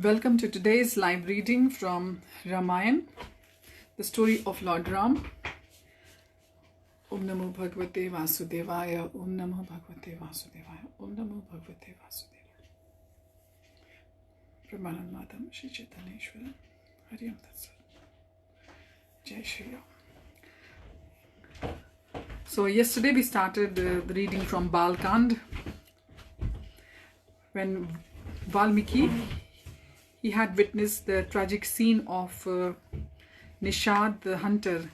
Welcome to today's live reading from Ramayana, the story of Lord Ram. Om Namo Bhagavate Vasudevaya, Om Namo Bhagavate Vasudevaya, Om Namo Bhagavate Vasudevaya. Brahmanandmadam Shri Chaitaneshwara, Hari Om Tat Sat. Jai Shri Ram. So yesterday we started the reading from Bala Kanda, when Valmiki he had witnessed the tragic scene of Nishad the hunter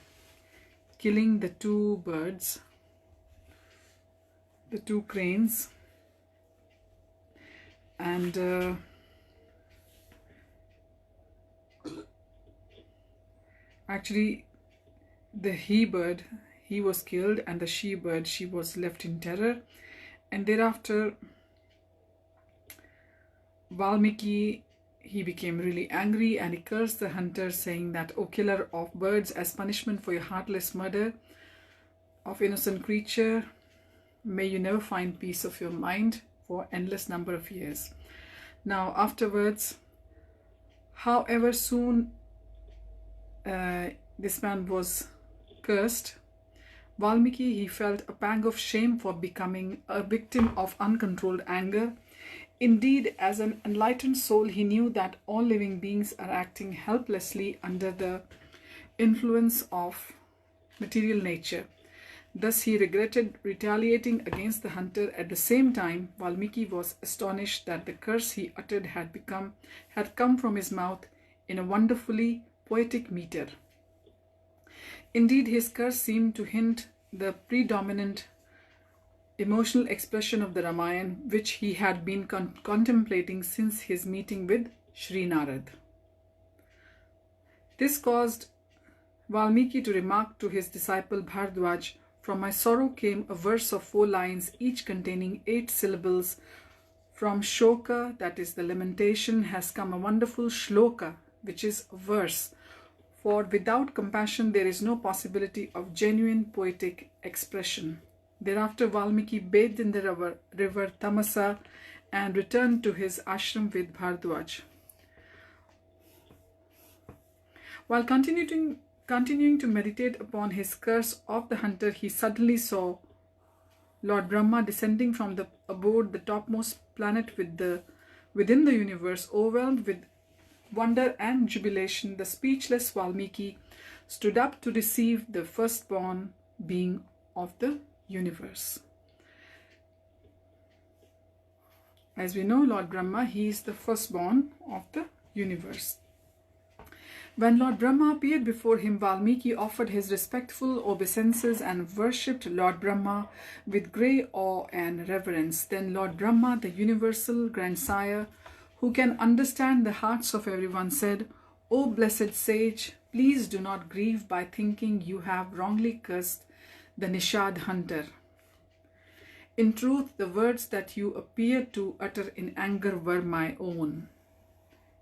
killing the two birds, the two cranes, and actually the he bird, he was killed, and the she bird, she was left in terror. And thereafter Valmiki, he became really angry and he cursed the hunter, saying that, "O killer of birds, as punishment for your heartless murder of innocent creature, may you never find peace of your mind for endless number of years." Now afterwards, however soon this man was cursed, Valmiki, he felt a pang of shame for becoming a victim of uncontrolled anger. Indeed, as an enlightened soul, he knew that all living beings are acting helplessly under the influence of material nature. Thus, he regretted retaliating against the hunter. At the same time, Valmiki was astonished that the curse he uttered had come from his mouth in a wonderfully poetic meter. Indeed, his curse seemed to hint the predominant emotional expression of the Ramayana, which he had been contemplating since his meeting with Sri Narad. This caused Valmiki to remark to his disciple Bhardwaj, "From my sorrow came a verse of 4 lines, each containing 8 syllables. From shoka, that is the lamentation, has come a wonderful shloka, which is a verse. For without compassion there is no possibility of genuine poetic expression." Thereafter Valmiki bathed in the river Tamasa and returned to his ashram with Bhardwaj. While continuing to meditate upon his curse of the hunter, he suddenly saw Lord Brahma descending from the abode, the topmost planet within the universe. Overwhelmed with wonder and jubilation, the speechless Valmiki stood up to receive the firstborn being of the universe. As we know, Lord Brahma, he is the firstborn of the universe. When Lord Brahma appeared before him, Valmiki offered his respectful obeisances and worshipped Lord Brahma with great awe and reverence. Then Lord Brahma, the universal grandsire, who can understand the hearts of everyone, said, "O blessed sage, please do not grieve by thinking you have wrongly cursed the Nishad hunter. In truth, the words that you appeared to utter in anger were my own.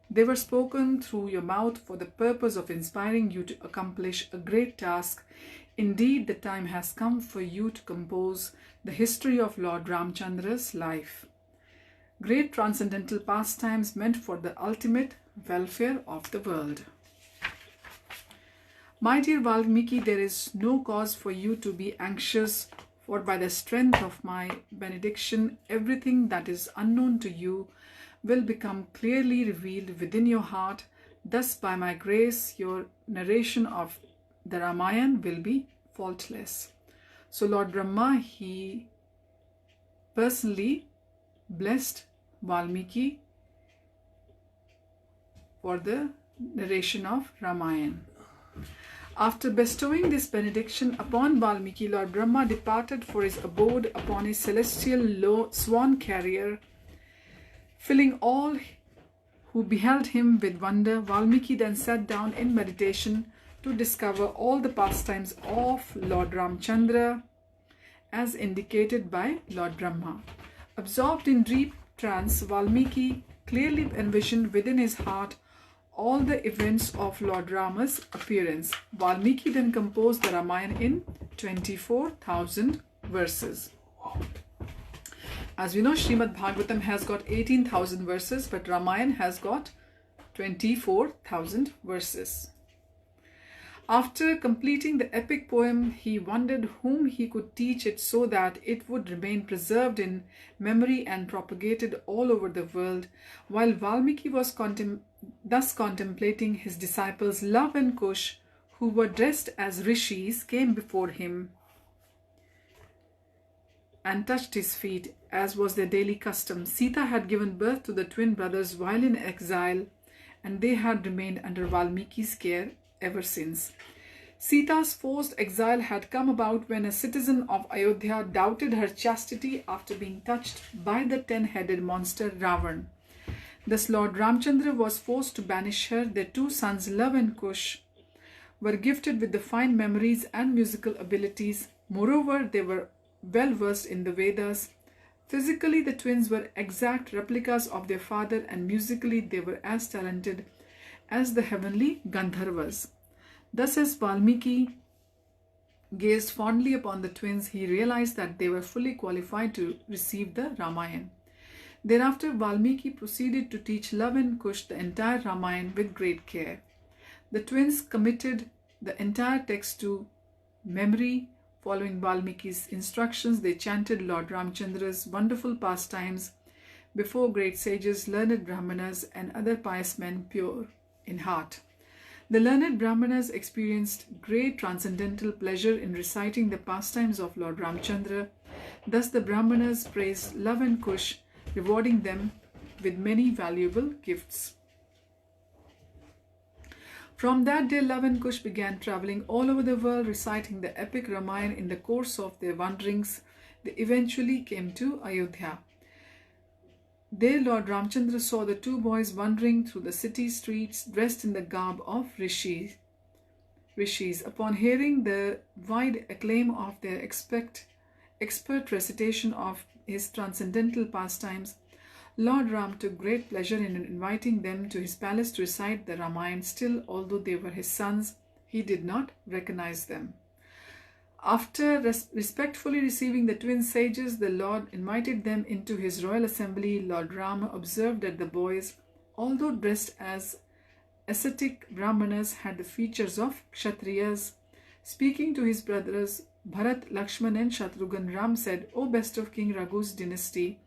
They were spoken through your mouth for the purpose of inspiring you to accomplish a great task. Indeed, the time has come for you to compose the history of Lord Ramchandra's life. Great transcendental pastimes meant for the ultimate welfare of the world. My dear Valmiki, there is no cause for you to be anxious, for by the strength of my benediction, everything that is unknown to you will become clearly revealed within your heart. Thus, by my grace, your narration of the Ramayana will be faultless." So Lord Brahma, he personally blessed Valmiki for the narration of Ramayana. After bestowing this benediction upon Valmiki, Lord Brahma departed for his abode upon his celestial swan carrier, filling all who beheld him with wonder. Valmiki then sat down in meditation to discover all the pastimes of Lord Ramchandra as indicated by Lord Brahma. Absorbed in deep trance, Valmiki clearly envisioned within his heart all the events of Lord Rama's appearance. Valmiki then composed the Ramayana in 24,000 verses. As we know, Srimad Bhagavatam has got 18,000 verses, but Ramayana has got 24,000 verses. After completing the epic poem, he wondered whom he could teach it so that it would remain preserved in memory and propagated all over the world. While Valmiki was thus contemplating, his disciples Love and Kush, who were dressed as rishis, came before him and touched his feet, as was their daily custom. Sita had given birth to the twin brothers while in exile, and they had remained under Valmiki's care ever since. Sita's forced exile had come about when a citizen of Ayodhya doubted her chastity after being touched by the 10-headed monster Ravan. Thus Lord Ramchandra was forced to banish her. Their two sons, Love and Kush, were gifted with the fine memories and musical abilities. Moreover, they were well versed in the Vedas. Physically, the twins were exact replicas of their father, and musically they were as talented as the heavenly Gandharvas. Thus, as Valmiki gazed fondly upon the twins, he realized that they were fully qualified to receive the Ramayana. Thereafter, Valmiki proceeded to teach Love and Kush the entire Ramayana with great care. The twins committed the entire text to memory. Following Valmiki's instructions, they chanted Lord Ramchandra's wonderful pastimes before great sages, learned Brahmanas, and other pious men pure in heart. The learned Brahmanas experienced great transcendental pleasure in reciting the pastimes of Lord Ramchandra. Thus the Brahmanas praised Love and Kush, rewarding them with many valuable gifts. From that day, Love and Kush began traveling all over the world, reciting the epic Ramayana. In the course of their wanderings, they eventually came to Ayodhya. There, Lord Ramchandra saw the two boys wandering through the city streets, dressed in the garb of rishis. Upon hearing the wide acclaim of their expert recitation of his transcendental pastimes, Lord Ram took great pleasure in inviting them to his palace to recite the Ramayana. Still, although they were his sons, he did not recognize them. After respectfully receiving the twin sages, the Lord invited them into his royal assembly. Lord Rama observed that the boys, although dressed as ascetic Brahmanas, had the features of Kshatriyas. Speaking to his brothers Bharat, Lakshman and Shatrughan, Ram said, "O best of King Raghu's dynasty,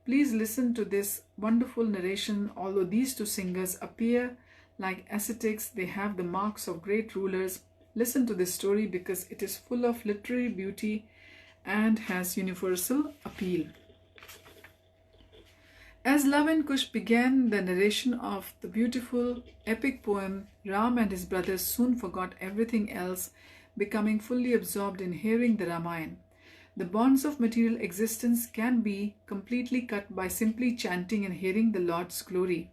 please listen to this wonderful narration. Although these two singers appear like ascetics, they have the marks of great rulers. Listen to this story because it is full of literary beauty and has universal appeal." As Love and Kush began the narration of the beautiful epic poem, Ram and his brothers soon forgot everything else, becoming fully absorbed in hearing the Ramayana. The bonds of material existence can be completely cut by simply chanting and hearing the Lord's glory.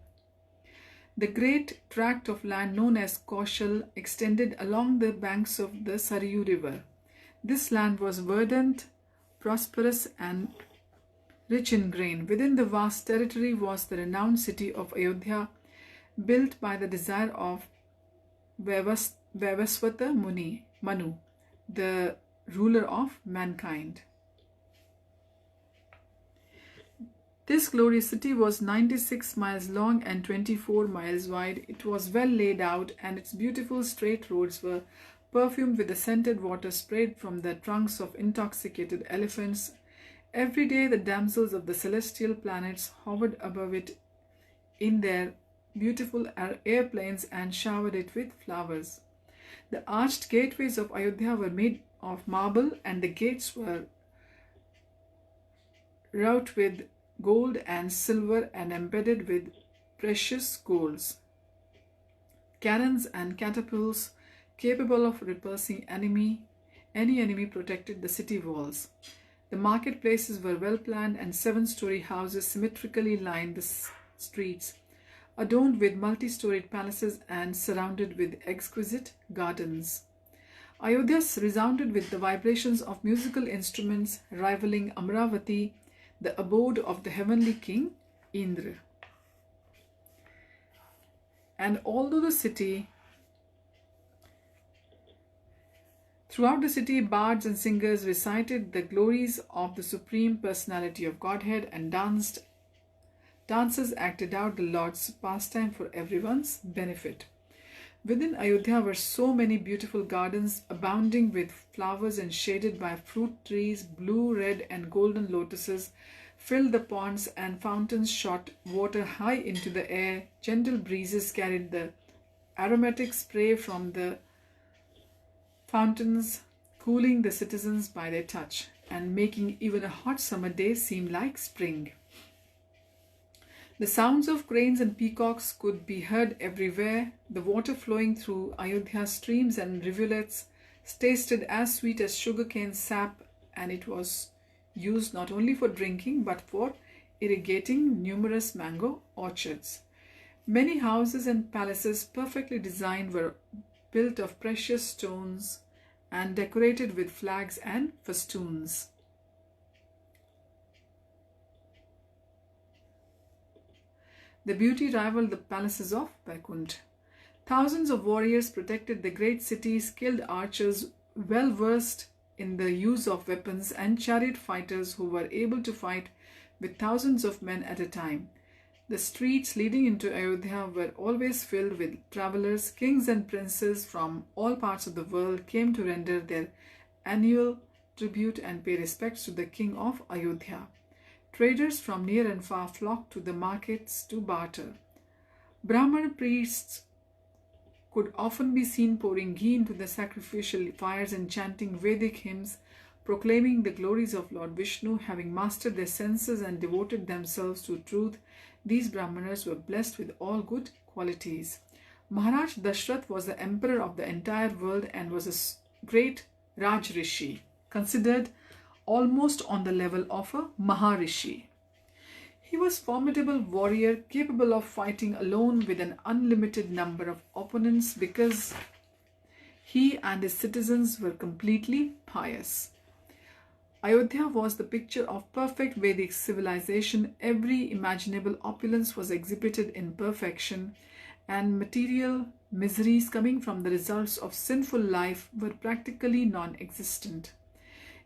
The great tract of land known as Kaushal extended along the banks of the Saryu River. This land was verdant, prosperous, and rich in grain. Within the vast territory was the renowned city of Ayodhya, built by the desire of Vaivasvata Manu, the ruler of mankind. This glorious city was 96 miles long and 24 miles wide. It was well laid out, and its beautiful straight roads were perfumed with the scented water sprayed from the trunks of intoxicated elephants. Every day the damsels of the celestial planets hovered above it in their beautiful airplanes and showered it with flowers. The arched gateways of Ayodhya were made of marble, and the gates were wrought with gold and silver and embedded with precious golds. Cannons and catapults capable of repulsing any enemy protected the city walls. The marketplaces were well planned, and 7-story houses symmetrically lined the streets, adorned with multi-storied palaces and surrounded with exquisite gardens. Ayodhya resounded with the vibrations of musical instruments, rivaling Amravati, the abode of the heavenly king Indra. And although throughout the city, bards and singers recited the glories of the Supreme Personality of Godhead and danced Dancers acted out the Lord's pastime for everyone's benefit. Within Ayodhya were so many beautiful gardens abounding with flowers and shaded by fruit trees. Blue, red, and golden lotuses filled the ponds, and fountains shot water high into the air. Gentle breezes carried the aromatic spray from the fountains, cooling the citizens by their touch and making even a hot summer day seem like spring. The sounds of cranes and peacocks could be heard everywhere. The water flowing through Ayodhya's streams and rivulets tasted as sweet as sugarcane sap, and it was used not only for drinking but for irrigating numerous mango orchards. Many houses and palaces perfectly designed were built of precious stones and decorated with flags and festoons. The beauty rivaled the palaces of Vaikuntha. Thousands of warriors protected the great city, skilled archers well versed in the use of weapons, and chariot fighters who were able to fight with thousands of men at a time. The streets leading into Ayodhya were always filled with travelers. Kings and princes from all parts of the world came to render their annual tribute and pay respects to the king of Ayodhya. Traders from near and far flocked to the markets to barter. Brahman priests could often be seen pouring ghee into the sacrificial fires and chanting Vedic hymns, proclaiming the glories of Lord Vishnu. Having mastered their senses and devoted themselves to truth, these Brahmanas were blessed with all good qualities. Maharaj Dashrath was the emperor of the entire world and was a great Raj Rishi, considered almost on the level of a Maharishi. He was a formidable warrior, capable of fighting alone with an unlimited number of opponents because he and his citizens were completely pious. Ayodhya was the picture of perfect Vedic civilization. Every imaginable opulence was exhibited in perfection, and material miseries coming from the results of sinful life were practically non-existent.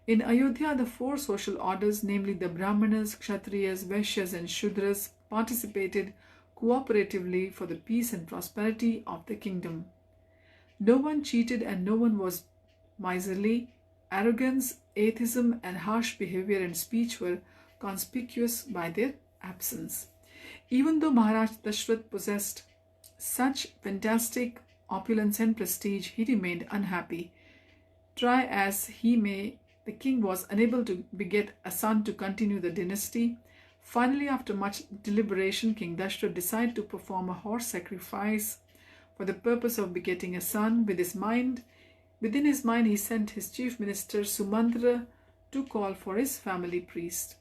In Ayodhya, the four social orders, namely the Brahmanas, Kshatriyas, Vaishyas, and Shudras, participated cooperatively for the peace and prosperity of the kingdom. No one cheated and no one was miserly. Arrogance, atheism, and harsh behavior and speech were conspicuous by their absence. Even though Maharaj Dashrath possessed such fantastic opulence and prestige, he remained unhappy. Try as he may, the king was unable to beget a son to continue the dynasty. Finally, after much deliberation, King Dashrath decided to perform a horse sacrifice for the purpose of begetting a son. Within his mind, he sent his chief minister Sumantra to call for his family priest.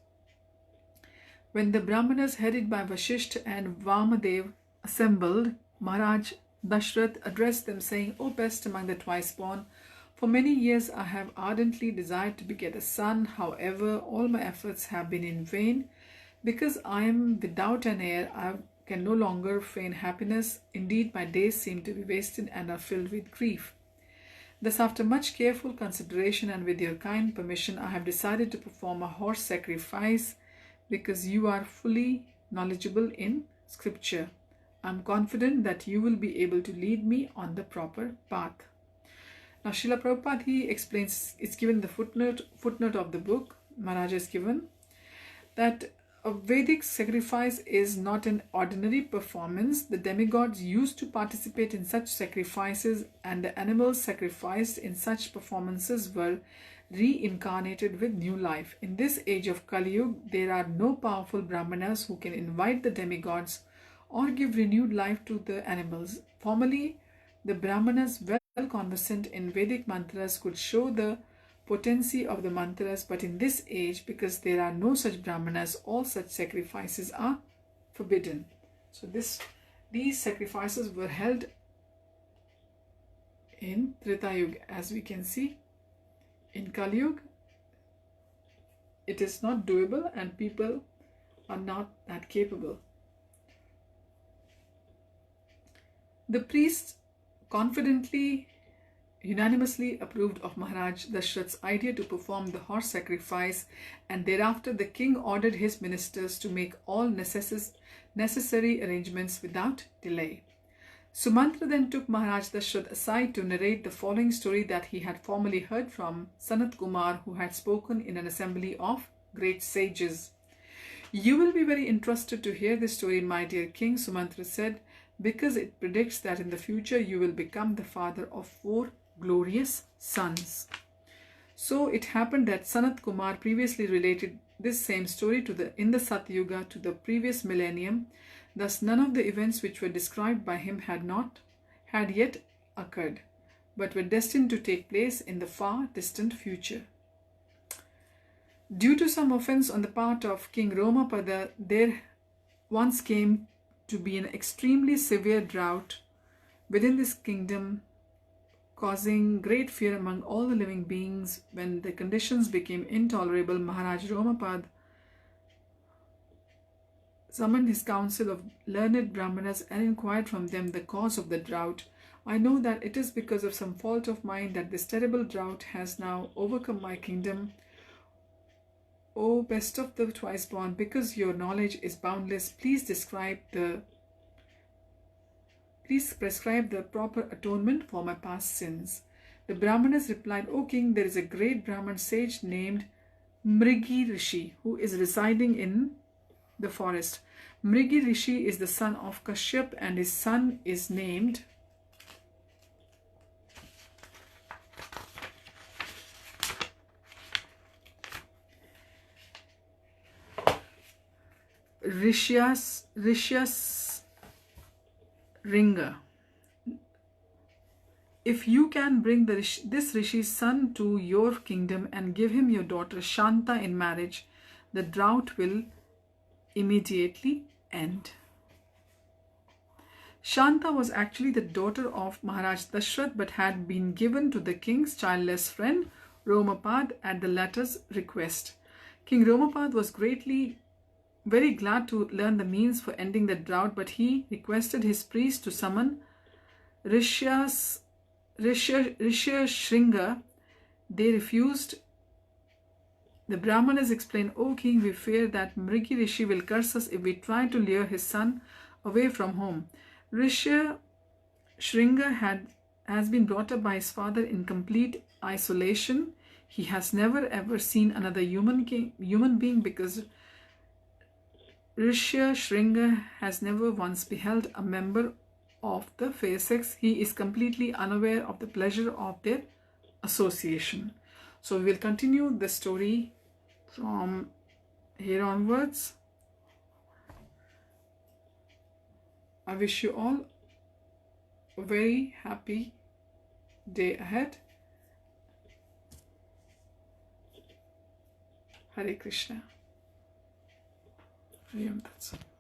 When the Brahmanas headed by Vasishtha and Vamadev assembled, Maharaj Dashrath addressed them saying, "O best among the twice born, for many years I have ardently desired to beget a son. However, all my efforts have been in vain. Because I am without an heir, I can no longer feign happiness. Indeed, my days seem to be wasted and are filled with grief. Thus, after much careful consideration and with your kind permission, I have decided to perform a horse sacrifice because you are fully knowledgeable in scripture. I am confident that you will be able to lead me on the proper path." Now, Srila Prabhupada, he explains, it's given the footnote of the book, Maharaj has given, that a Vedic sacrifice is not an ordinary performance. The demigods used to participate in such sacrifices, and the animals sacrificed in such performances were reincarnated with new life. In this age of Kali Yuga, there are no powerful Brahmanas who can invite the demigods or give renewed life to the animals. Formerly, the Brahmanas, well conversant in Vedic mantras, could show the potency of the mantras, but in this age, because there are no such Brahmanas, all such sacrifices are forbidden. So these sacrifices were held in Treta Yuga. As we can see, in Kali Yuga, it is not doable and people are not that capable. The priests confidently unanimously approved of Maharaj Dashrath's idea to perform the horse sacrifice, and thereafter the king ordered his ministers to make all necessary arrangements without delay. Sumantra then took Maharaj Dashrath aside to narrate the following story that he had formerly heard from Sanat Kumar, who had spoken in an assembly of great sages. "You will be very interested to hear this story, my dear king," Sumantra said, "because it predicts that in the future you will become the father of 4 glorious sons." So it happened that Sanat Kumar previously related this same story in the Satyuga to the previous millennium. Thus none of the events which were described by him had yet occurred, but were destined to take place in the far distant future. Due to some offense on the part of King Romapada, there once came to be an extremely severe drought within this kingdom, causing great fear among all the living beings. When the conditions became intolerable, Maharaj Romapad summoned his council of learned Brahmanas and inquired from them the cause of the drought. "I know that it is because of some fault of mine that this terrible drought has now overcome my kingdom. O best of the twice born, because your knowledge is boundless, please prescribe the proper atonement for my past sins." The Brahmanas replied, "O king, there is a great Brahman sage named Mrigi Rishi who is residing in the forest. Mrigi Rishi is the son of Kashyap, and his son is named Rishyas Ringa. If you can bring this Rishi's son to your kingdom and give him your daughter Shanta in marriage, the drought will immediately end." Shanta was actually the daughter of Maharaj Dashrath, but had been given to the king's childless friend Romapad at the latter's request. King Romapad was very glad to learn the means for ending the drought, but he requested his priest to summon Rishya Shringa. They refused. The Brahmanas explained, "O king, we fear that Mrigi Rishi will curse us if we try to lure his son away from home. Rishya Shringa has been brought up by his father in complete isolation. He has never ever seen another human being because Rishya Shringa has never once beheld a member of the fair sex. He is completely unaware of the pleasure of their association." So we will continue the story from here onwards. I wish you all a very happy day ahead. Hare Krishna. Hare Om Tat Sat.